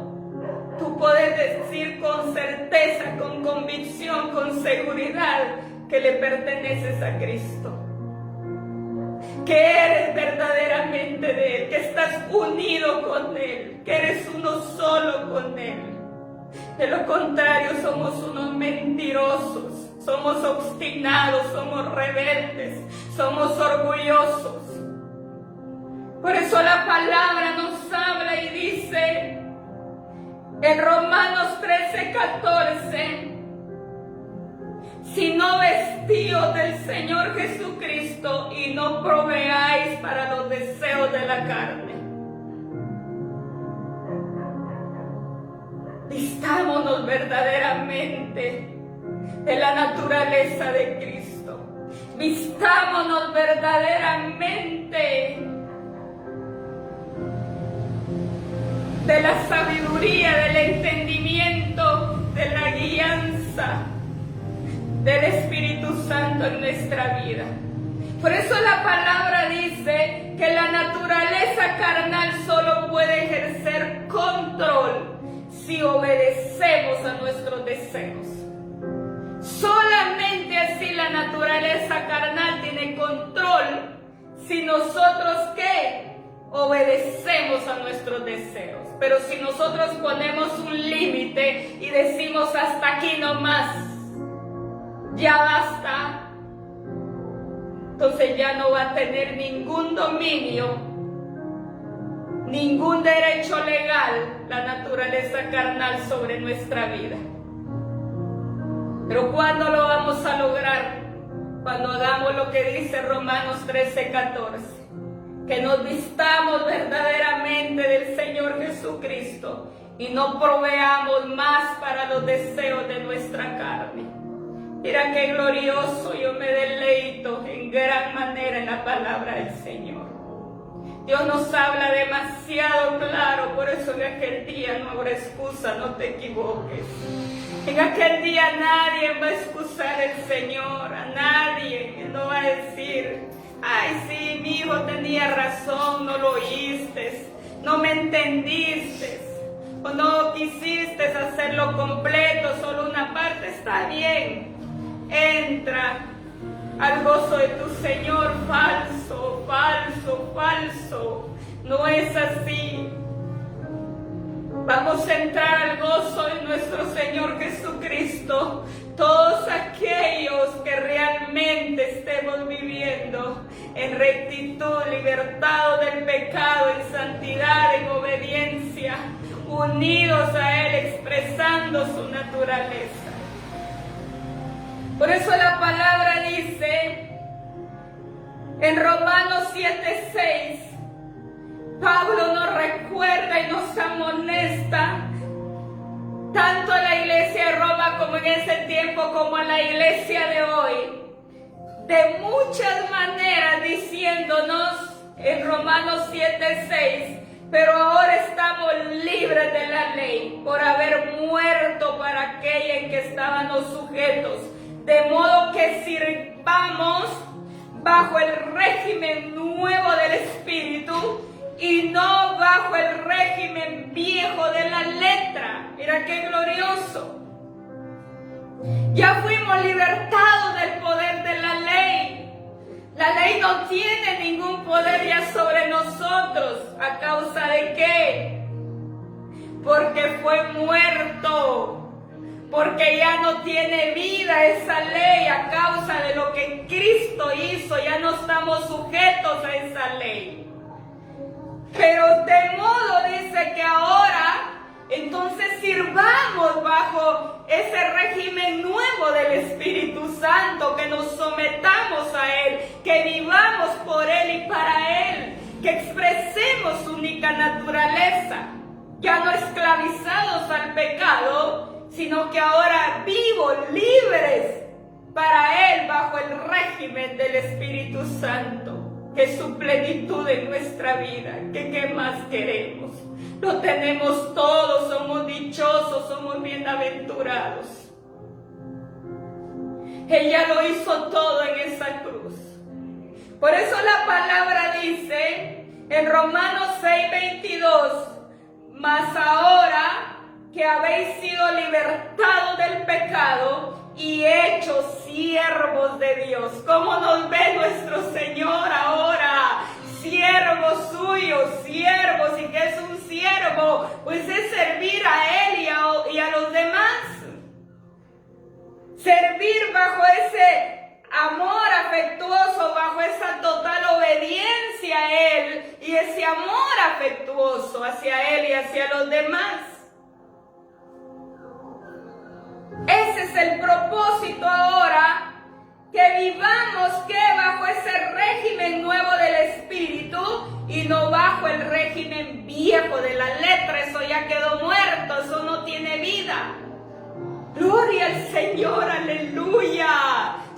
tú puedes decir con certeza, con convicción, con seguridad que le perteneces a Cristo, que eres verdaderamente de Él, que estás unido con Él, que eres uno solo con Él. De lo contrario, somos unos mentirosos, somos obstinados, somos rebeldes, somos orgullosos. Por eso la palabra nos habla y dice en Romanos 13:14, sino vestíos del Señor Jesucristo y no proveáis para los deseos de la carne. Vistámonos verdaderamente de la naturaleza de Cristo. Vistámonos verdaderamente de la sabiduría, del entendimiento, de la guianza del Espíritu Santo en nuestra vida. Por eso la palabra dice que la naturaleza carnal solo puede ejercer control si obedecemos a nuestros deseos. Solamente así la naturaleza carnal tiene control si nosotros, ¿qué? Obedecemos a nuestros deseos. Pero si nosotros ponemos un límite y decimos hasta aquí nomás, ya basta, entonces ya no va a tener ningún dominio, ningún derecho legal la naturaleza carnal sobre nuestra vida. Pero ¿cuándo lo vamos a lograr? Cuando hagamos lo que dice Romanos 13:14, que nos vistamos verdaderamente del Señor Jesucristo y no proveamos más para los deseos de nuestra carne. Mira qué glorioso, yo me deleito en gran manera en la palabra del Señor. Dios nos habla demasiado claro, por eso en aquel día no habrá excusa, no te equivoques. En aquel día nadie va a excusar al Señor, a nadie, que no va a decir, ay sí, mi hijo tenía razón, no lo oíste, no me entendiste, o no quisiste hacerlo completo, solo una parte. Está bien, entra al gozo de tu Señor. Falso, falso, falso, no es así. Vamos a entrar al gozo de nuestro Señor Jesucristo, todos aquellos que realmente estemos viviendo en rectitud, libertados del pecado, en santidad, en obediencia, unidos a Él, expresando su naturaleza. Por eso la palabra dice en Romanos 7:6, Pablo nos recuerda y nos amonesta tanto a la iglesia de Roma como en ese tiempo, como a la iglesia de hoy, de muchas maneras, diciéndonos en Romanos 7:6, pero ahora estamos libres de la ley por haber muerto para aquella en que estábamos sujetos, de modo que sirvamos bajo el régimen nuevo del Espíritu y no bajo el régimen viejo de la letra. Mira qué glorioso. Ya fuimos libertados del poder de la ley. La ley no tiene ningún poder ya sobre nosotros. ¿A causa de qué? Porque fue muerto. porque ya no tiene vida esa ley a causa de lo que Cristo hizo, ya no estamos sujetos a esa ley. Pero de modo dice que ahora entonces sirvamos bajo ese régimen nuevo del Espíritu Santo, que nos sometamos a Él, que vivamos por Él y para Él, que expresemos su única naturaleza, ya no esclavizados al pecado, sino que ahora vivos, libres para Él bajo el régimen del Espíritu Santo, que es su plenitud en nuestra vida. ¿Qué más queremos? Lo tenemos todo, somos dichosos, somos bienaventurados. Ella lo hizo todo en esa cruz. Por eso la palabra dice en Romanos 6:22, mas ahora que habéis sido libertados del pecado y hechos siervos de Dios. ¿Cómo nos ve nuestro Señor ahora? Siervos suyos, siervos. ¿Y qué es un siervo? Pues es servir a Él y a los demás. Servir bajo ese amor afectuoso, bajo esa total obediencia a Él y ese amor afectuoso hacia Él y hacia los demás. Ese es el propósito ahora, que vivamos bajo ese régimen nuevo del Espíritu y no bajo el régimen viejo de la letra. Eso ya quedó muerto, eso no tiene vida. Gloria al Señor, aleluya.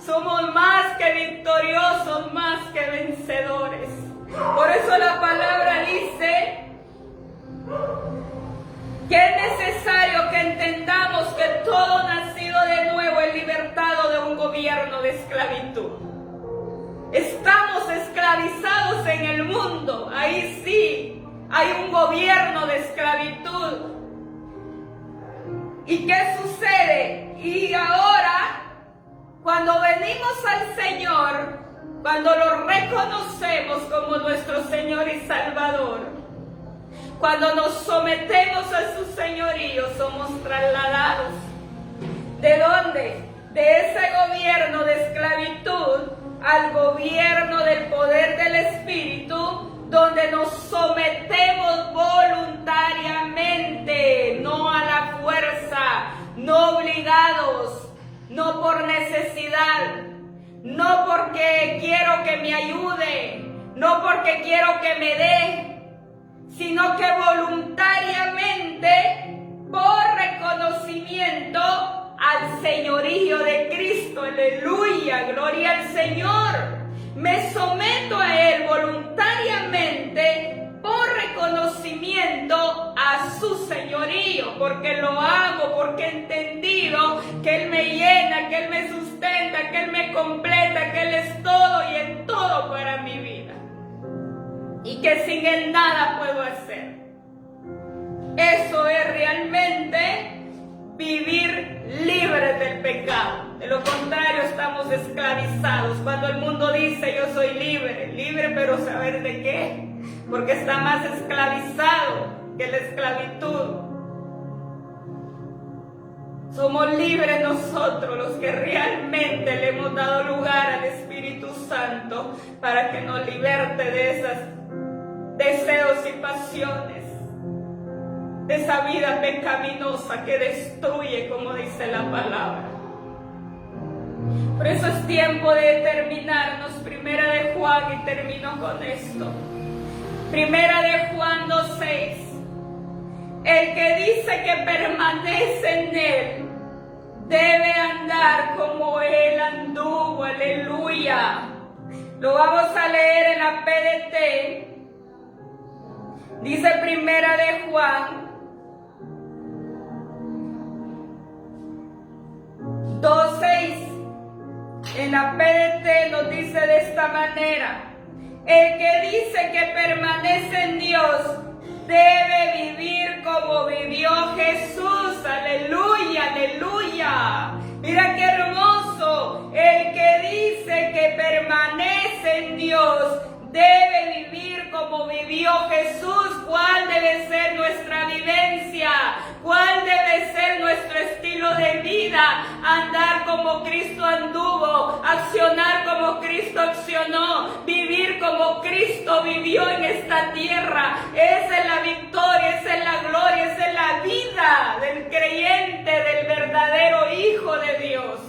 Somos más que victoriosos, más que vencedores. Por eso la palabra dice que es necesario que entendamos que todo nacido de nuevo es libertado de un gobierno de esclavitud. Estamos esclavizados en el mundo, ahí sí hay un gobierno de esclavitud. ¿Y qué sucede? Y ahora, cuando venimos al Señor, cuando lo reconocemos como nuestro Señor y Salvador, cuando nos sometemos a su señorío, somos trasladados. ¿De dónde? De ese gobierno de esclavitud al gobierno del poder del Espíritu, donde nos sometemos voluntariamente, no a la fuerza, no obligados, no por necesidad, no porque quiero que me ayude, no porque quiero que me dé, sino que voluntariamente, por reconocimiento al señorío de Cristo. Aleluya, gloria al Señor. Me someto a Él voluntariamente por reconocimiento a su señorío, porque lo hago, porque he entendido que Él me llena, que Él me sustenta, que Él me completa, que Él es todo y en todo para mi vida, y que sin Él nada puedo hacer. Eso es realmente vivir libres del pecado. De lo contrario, estamos esclavizados. Cuando el mundo dice yo soy libre, libre, pero ¿saber de qué? Porque está más esclavizado que la esclavitud. Somos libres nosotros, los que realmente le hemos dado lugar al Espíritu Santo para que nos liberte de esos deseos y pasiones, de esa vida pecaminosa que destruye, como dice la palabra. Por eso es tiempo de determinarnos. Primera de Juan, y termino con esto. Primera de Juan 2:6. El que dice que permanece en Él debe andar como Él anduvo. Aleluya. Lo vamos a leer en la PDT. Dice Primera de Juan 2:6. En la PDT nos dice de esta manera: el que dice que permanece en Dios debe vivir como vivió Jesús. Aleluya, aleluya. Mira qué hermoso. El que dice que permanece en Dios debe vivir como vivió Jesús. ¿Cuál debe ser nuestra vivencia? ¿Cuál debe ser nuestro estilo de vida? Andar como Cristo anduvo, accionar como Cristo accionó, vivir como Cristo vivió en esta tierra. Esa es la victoria, esa es la gloria, esa es la vida del creyente, del verdadero Hijo de Dios.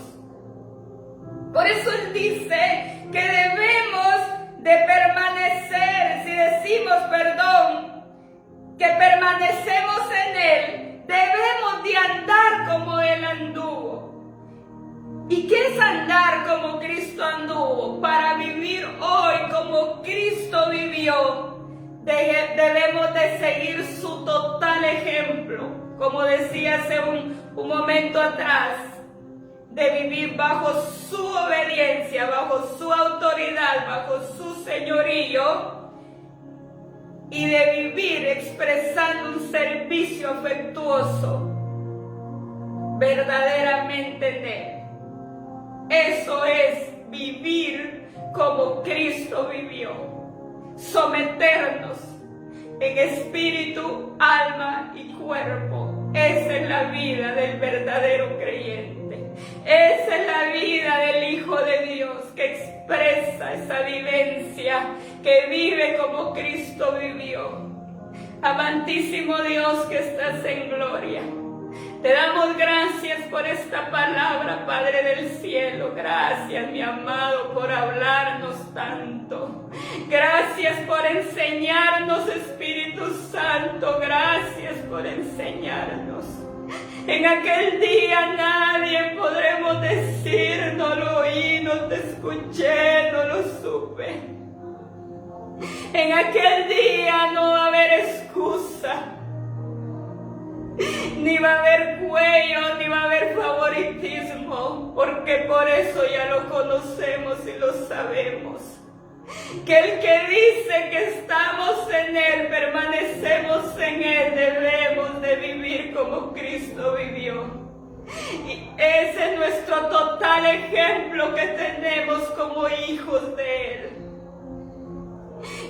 Por eso Él dice que debemos de permanecer, si decimos, que permanecemos en Él, debemos de andar como Él anduvo. ¿Y qué es andar como Cristo anduvo? Para vivir hoy como Cristo vivió, debemos de seguir su total ejemplo, como decía hace un momento atrás, de vivir bajo su obediencia, bajo su autoridad, bajo su señorío, y de vivir expresando un servicio afectuoso verdaderamente en Él. Eso es vivir como Cristo vivió, someternos en espíritu, alma y cuerpo. Esa es la vida del verdadero creyente. Esa es la vida del Hijo de Dios, que expresa esa vivencia, que vive como Cristo vivió. Amantísimo Dios que estás en gloria, te damos gracias por esta palabra, Padre del cielo. Gracias, mi amado, por hablarnos tanto. Gracias por enseñarnos, Espíritu Santo. Gracias por enseñarnos. En aquel día nadie podremos decir, no lo oí, no te escuché, no lo supe. En aquel día no va a haber excusa, ni va a haber cuello, ni va a haber favoritismo, porque por eso ya lo conocemos y lo sabemos. Que el que dice que estamos en Él, permanecemos en Él, debemos de vivir como Cristo vivió. Y ese es nuestro total ejemplo que tenemos como hijos de Él.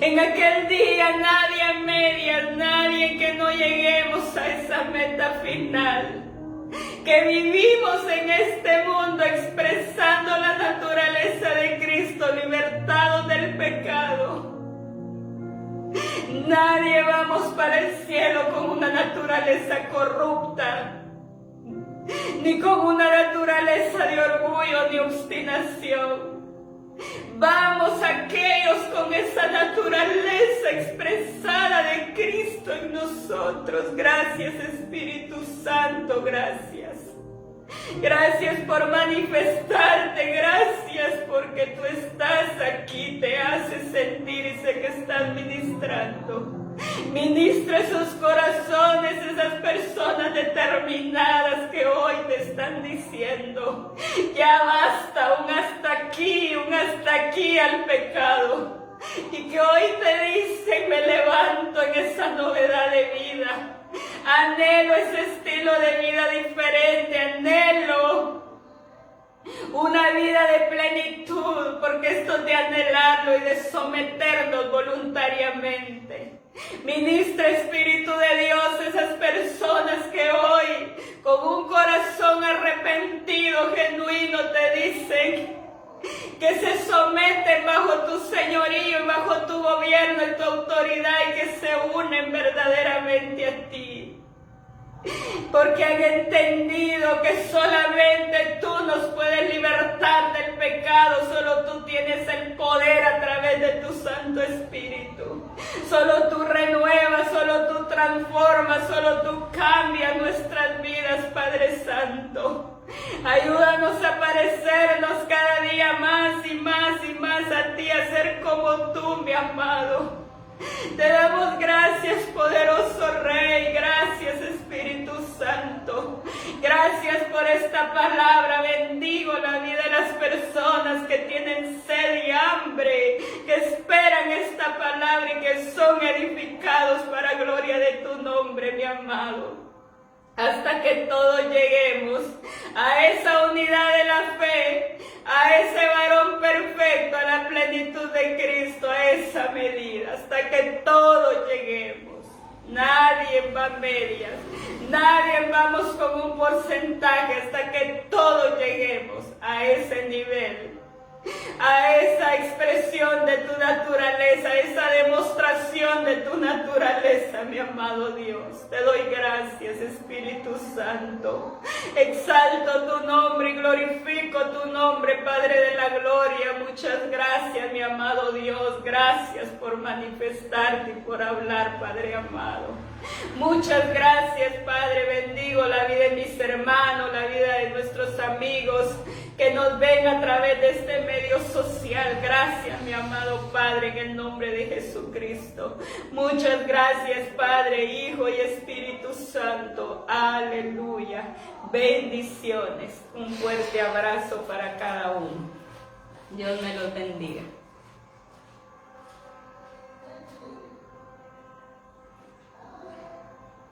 En aquel día nadie a medias, nadie que no lleguemos a esa meta final. Que vivimos en este mundo expresando la naturaleza de Cristo, libertados del pecado. Nadie vamos para el cielo con una naturaleza corrupta, ni con una naturaleza de orgullo ni obstinación. Vamos aquellos con esa naturaleza expresada de Cristo en nosotros. Gracias, Espíritu Santo, gracias. Gracias por manifestarte, gracias porque tú estás aquí, te haces sentir y sé que estás ministrando. Ministra esos corazones, esas personas determinadas que hoy te están diciendo, ya basta, un hasta aquí al pecado. Y que hoy te dicen, me levanto en esa novedad de vida. Anhelo ese estilo de vida diferente, anhelo una vida de plenitud, porque esto es de anhelarlo y de someternos voluntariamente. Ministra, Espíritu de Dios, esas personas que hoy con un corazón arrepentido, genuino, te dicen que se someten bajo tu señorío y bajo tu gobierno y tu autoridad, y que se unen verdaderamente a ti. Porque han entendido que solamente tú nos puedes libertar del pecado, solo tú tienes el poder a través de tu Santo Espíritu. Solo tú renuevas, solo tú transformas, solo tú cambias nuestras vidas, Padre Santo. Ayúdanos a parecernos cada día más y más y más a ti, a ser como tú, mi amado. Te damos gracias, poderoso Rey, gracias, Espíritu Santo. Gracias por esta palabra. Bendigo la vida de las personas que tienen sed y hambre, que esperan esta palabra y que son edificados para gloria de tu nombre, mi amado. Hasta que todos lleguemos a esa unidad de la fe, a ese varón perfecto, a la plenitud de Cristo, a esa medida. hasta que todos lleguemos. Nadie va a medias, nadie vamos con un porcentaje hasta que todos lleguemos a ese nivel, a esa expresión de tu naturaleza, esa demostración de tu naturaleza, mi amado Dios. Te doy gracias, Espíritu Santo. Exalto tu nombre y glorifico tu nombre, Padre de la gloria. Muchas gracias, mi amado Dios. Gracias por manifestarte y por hablar, Padre amado. Muchas gracias, Padre. Bendigo la vida de mis hermanos, la vida de nuestros amigos que nos ven a través de este medio social. Gracias, mi amado Padre, en el nombre de Jesucristo. Muchas gracias, Padre, Hijo y Espíritu Santo. Aleluya. Bendiciones. Un fuerte abrazo para cada uno. Dios me los bendiga.